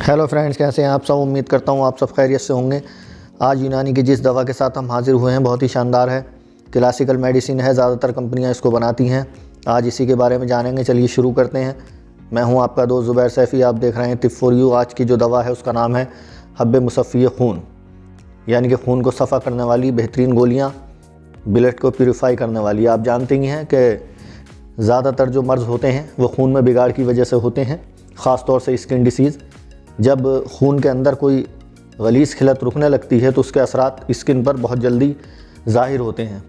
Hello friends, कैसे हैं आप सब। उम्मीद करता हूँ आप सब खैरियत से होंगे। आज यूनानी की जिस दवा के साथ हम हाजिर हुए हैं बहुत ही शानदार है। क्लासिकल मेडिसिन है, ज़्यादातर कंपनियाँ इसको बनाती हैं। आज इसी के बारे में जानेंगे। चलिए शुरू करते हैं। मैं हूँ आपका दोस्त ज़ुबैर सैफ़ी। आप देख रहे हैं टिप फॉर यू। आज की जो दवा है उसका नाम है हब्बे मुसफ़्फ़ी खून, यानी कि खून को सफ़ा करने वाली बेहतरीन गोलियाँ, ब्लड को प्यूरीफाई करने वाली। आप जानते ही हैं कि ज़्यादातर जो मर्ज़ होते हैं वो खून में बिगाड़ की वजह से होते हैं, ख़ास तौर से स्किन डिसीज़। जब खून के अंदर कोई गलीज़ खिलत रुकने लगती है तो उसके असरात स्किन पर बहुत जल्दी ज़ाहिर होते हैं।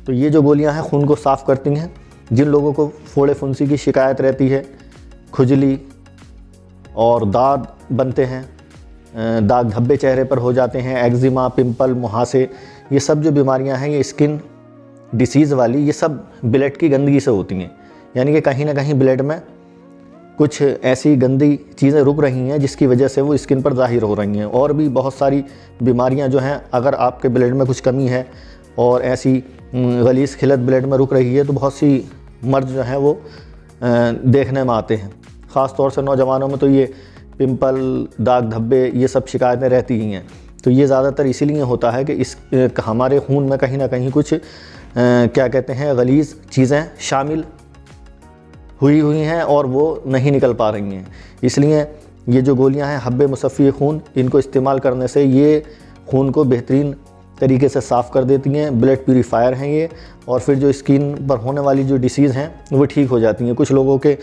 तो ये जो गोलियां हैं खून को साफ़ करती हैं। जिन लोगों को फोड़े फुंसी की शिकायत रहती है, खुजली और दाग बनते हैं, दाग धब्बे चेहरे पर हो जाते हैं, एक्जिमा, पिंपल, मुहासे, ये सब जो बीमारियां हैं ये स्किन डिसीज़ वाली, ये सब ब्लड की गंदगी से होती हैं। यानी कि कहीं ना कहीं ब्लड में कुछ ऐसी गंदी चीज़ें रुक रही हैं जिसकी वजह से वो स्किन पर ज़ाहिर हो रही हैं। और भी बहुत सारी बीमारियां जो हैं, अगर आपके ब्लड में कुछ कमी है और ऐसी गलीज़ खिलत ब्लड में रुक रही है तो बहुत सी मर्ज़ जो हैं वो देखने में आते हैं। ख़ास तौर से नौजवानों में तो ये पिंपल, दाग धब्बे, ये सब शिकायतें रहती ही हैं। तो ये ज़्यादातर इसीलिए होता है कि हमारे खून में कहीं ना कहीं कुछ क्या कहते हैं गलीज़ चीज़ें शामिल हुई हैं और वो नहीं निकल पा रही हैं। इसलिए ये जो गोलियां हैं हब्बे मुसफ़्फ़ी खून, इनको इस्तेमाल करने से ये खून को बेहतरीन तरीके से साफ़ कर देती हैं। ब्लड प्यूरीफायर हैं ये। और फिर जो स्किन पर होने वाली जो डिसीज़ हैं वो ठीक हो जाती हैं। कुछ लोगों के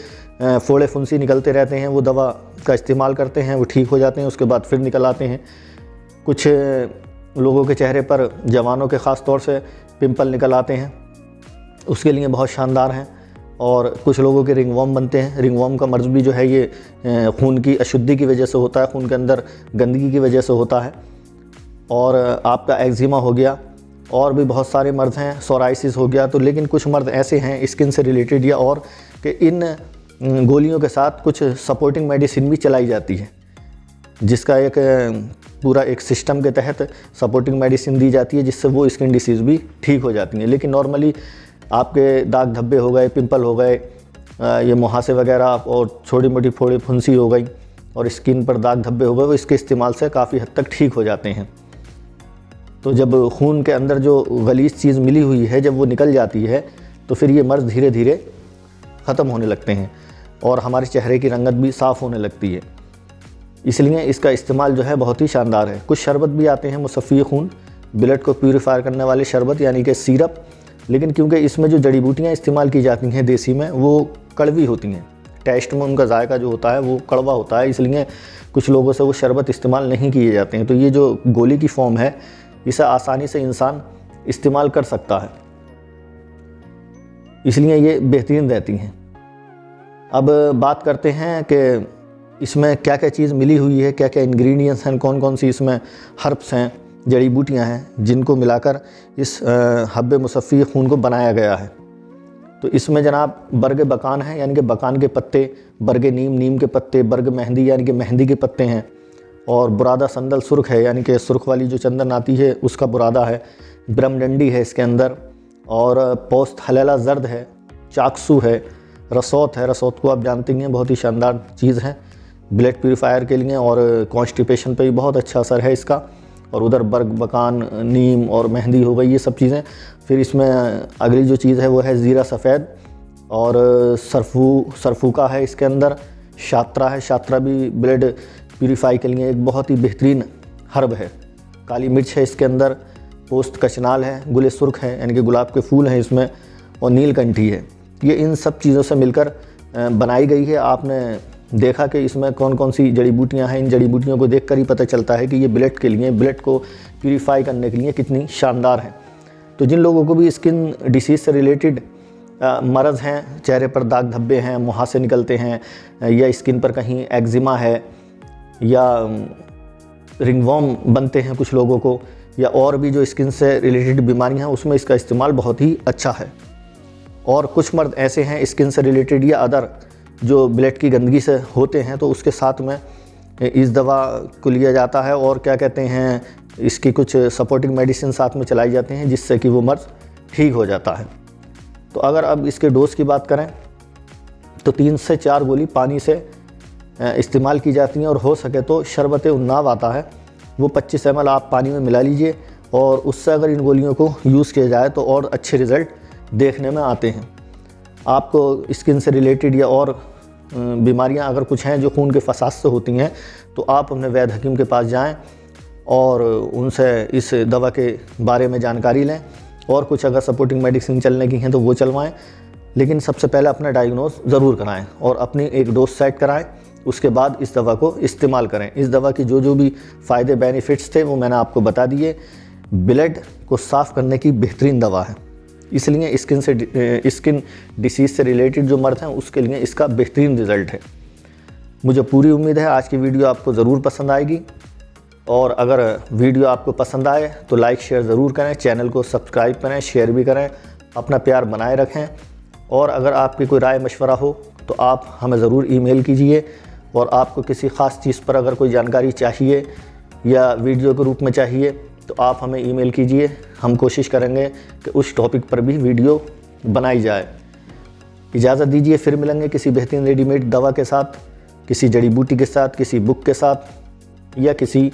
फोड़े फुंसी निकलते रहते हैं, वो दवा का इस्तेमाल करते हैं, वो ठीक हो जाते हैं, उसके बाद फिर निकल आते हैं। कुछ लोगों के चेहरे पर, जवानों के ख़ास तौर से पिंपल निकल आते हैं, उसके लिए बहुत शानदार हैं। और कुछ लोगों के रिंगवर्म बनते हैं। रिंगवर्म का मर्ज़ भी जो है ये खून की अशुद्धि की वजह से होता है, खून के अंदर गंदगी की वजह से होता है। और आपका एक्जिमा हो गया, और भी बहुत सारे मर्ज़ हैं, सोराइसिस हो गया। तो लेकिन कुछ मर्ज़ ऐसे हैं स्किन से रिलेटेड या और कि इन गोलियों के साथ कुछ सपोर्टिंग मेडिसिन भी चलाई जाती है, जिसका एक पूरा एक सिस्टम के तहत सपोर्टिंग मेडिसिन दी जाती है, जिससे वो स्किन डिसीज़ भी ठीक हो जाती हैं। लेकिन नॉर्मली आपके दाग धब्बे हो गए, पिंपल हो गए, ये मुहासे वगैरह और छोटी मोटी फोड़े फुंसी हो गई और स्किन पर दाग धब्बे हो गए, वो इसके इस्तेमाल से काफ़ी हद तक ठीक हो जाते हैं। तो जब खून के अंदर जो गलीज़ चीज़ मिली हुई है जब वो निकल जाती है तो फिर ये मर्ज़ धीरे धीरे ख़त्म होने लगते हैं और हमारे चेहरे की रंगत भी साफ़ होने लगती है। इसलिए इसका इस्तेमाल जो है बहुत ही शानदार है। कुछ शरबत भी आते हैं मुसफ़्फ़ी खून, ब्लड को प्यूरीफायर करने वाले शरबत, यानी कि सिरप। लेकिन क्योंकि इसमें जो जड़ी बूटियाँ इस्तेमाल की जाती हैं देसी में, वो कड़वी होती हैं, टेस्ट में उनका जायका जो होता है वो कड़वा होता है, इसलिए कुछ लोगों से वो शरबत इस्तेमाल नहीं किए जाते हैं। तो ये जो गोली की फॉर्म है इसे आसानी से इंसान इस्तेमाल कर सकता है, इसलिए ये बेहतरीन रहती हैं। अब बात करते हैं कि इसमें क्या क्या चीज़ मिली हुई है, क्या क्या इंग्रेडिएंट्स हैं, कौन कौन सी इसमें हर्ब्स हैं, जड़ी बूटियाँ हैं, जिनको मिलाकर इस हब्बे मुसफ़्फ़ी खून को बनाया गया है। तो इसमें जनाब बर्ग बकान है, यानी कि बकान के पत्ते, बर्ग नीम, नीम के पत्ते, बर्ग मेहंदी यानी कि मेहंदी के पत्ते हैं, और बुरादा संदल सुर्ख है, यानी कि सुर्ख वाली जो चंदन आती है उसका बुरादा है, ब्रह्मडंडी है इसके अंदर, और पोस्त हलेला जर्द है, चाकसू है, रसौत है। रसौत को आप जानते हैं बहुत ही शानदार चीज़ है ब्लड प्यूरीफायर के लिए, और कॉन्स्टिपेशन पे भी बहुत अच्छा असर है इसका। और उधर बर्ग बकान, नीम और मेहंदी हो गई, ये सब चीज़ें। फिर इसमें अगली जो चीज़ है वो है ज़ीरा सफ़ेद, और सरफूका है इसके अंदर, शात्रा है। शात्रा भी ब्लड प्यूरीफाई के लिए एक बहुत ही बेहतरीन हर्ब है। काली मिर्च है इसके अंदर, पोस्त कचनाल है, गुले सुर्ख है, यानी कि गुलाब के फूल हैं इसमें, और नीलकंठी है। ये इन सब चीज़ों से मिलकर बनाई गई है। आपने देखा कि इसमें कौन कौन सी जड़ी बूटियां हैं। इन जड़ी बूटियों को देखकर ही पता चलता है कि ये ब्लड के लिए, ब्लड को प्यूरीफाई करने के लिए कितनी शानदार है। तो जिन लोगों को भी स्किन डिसीज़ से रिलेटेड मर्ज़ हैं, चेहरे पर दाग धब्बे हैं, मुहासे निकलते हैं, या स्किन पर कहीं एक्जिमा है, या रिंगवर्म बनते हैं कुछ लोगों को, या और भी जो स्किन से रिलेटेड बीमारियां हैं, उसमें इसका इस्तेमाल बहुत ही अच्छा है। और कुछ मर्द ऐसे हैं स्किन से रिलेटेड या अदर जो ब्लड की गंदगी से होते हैं, तो उसके साथ में इस दवा को लिया जाता है, और क्या कहते हैं इसकी कुछ सपोर्टिंग मेडिसिन साथ में चलाई जाते हैं, जिससे कि वो मर्ज़ ठीक हो जाता है। तो अगर अब इसके डोज की बात करें तो 3 से 4 गोली पानी से इस्तेमाल की जाती हैं। और हो सके तो शरबत उन्नाव आता है, वो 25 ml आप पानी में मिला लीजिए और उससे अगर इन गोलियों को यूज़ किया जाए तो और अच्छे रिज़ल्ट देखने में आते हैं। आपको स्किन से रिलेटेड या और बीमारियां अगर कुछ हैं जो खून के फसाद से होती हैं तो आप अपने वैद्य हकीम के पास जाएं और उनसे इस दवा के बारे में जानकारी लें, और कुछ अगर सपोर्टिंग मेडिसिन चलने की हैं तो वो चलवाएं। लेकिन सबसे पहले अपना डायग्नोज ज़रूर कराएं और अपनी एक डोज सेट कराएं, उसके बाद इस दवा को इस्तेमाल करें। इस दवा की जो भी फ़ायदे बेनिफिट्स थे वो मैंने आपको बता दिए। ब्लड को साफ़ करने की बेहतरीन दवा है, इसलिए स्किन डिसीज़ से रिलेटेड जो मर्ज़ हैं उसके लिए इसका बेहतरीन रिज़ल्ट है। मुझे पूरी उम्मीद है आज की वीडियो आपको ज़रूर पसंद आएगी, और अगर वीडियो आपको पसंद आए तो लाइक शेयर ज़रूर करें, चैनल को सब्सक्राइब करें, शेयर भी करें, अपना प्यार बनाए रखें। और अगर आपकी कोई राय मशवरा हो तो आप हमें ज़रूर ईमेल कीजिए, और आपको किसी ख़ास चीज़ पर अगर कोई जानकारी चाहिए या वीडियो के रूप में चाहिए तो आप हमें ईमेल कीजिए। हम कोशिश करेंगे कि उस टॉपिक पर भी वीडियो बनाई जाए। इजाज़त दीजिए, फिर मिलेंगे किसी बेहतरीन रेडीमेड दवा के साथ, किसी जड़ी बूटी के साथ, किसी बुक के साथ या किसी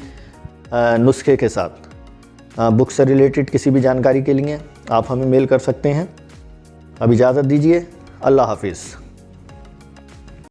नुस्खे के साथ। बुक से रिलेटेड किसी भी जानकारी के लिए आप हमें मेल कर सकते हैं। अब इजाज़त दीजिए, अल्लाह हाफिज़।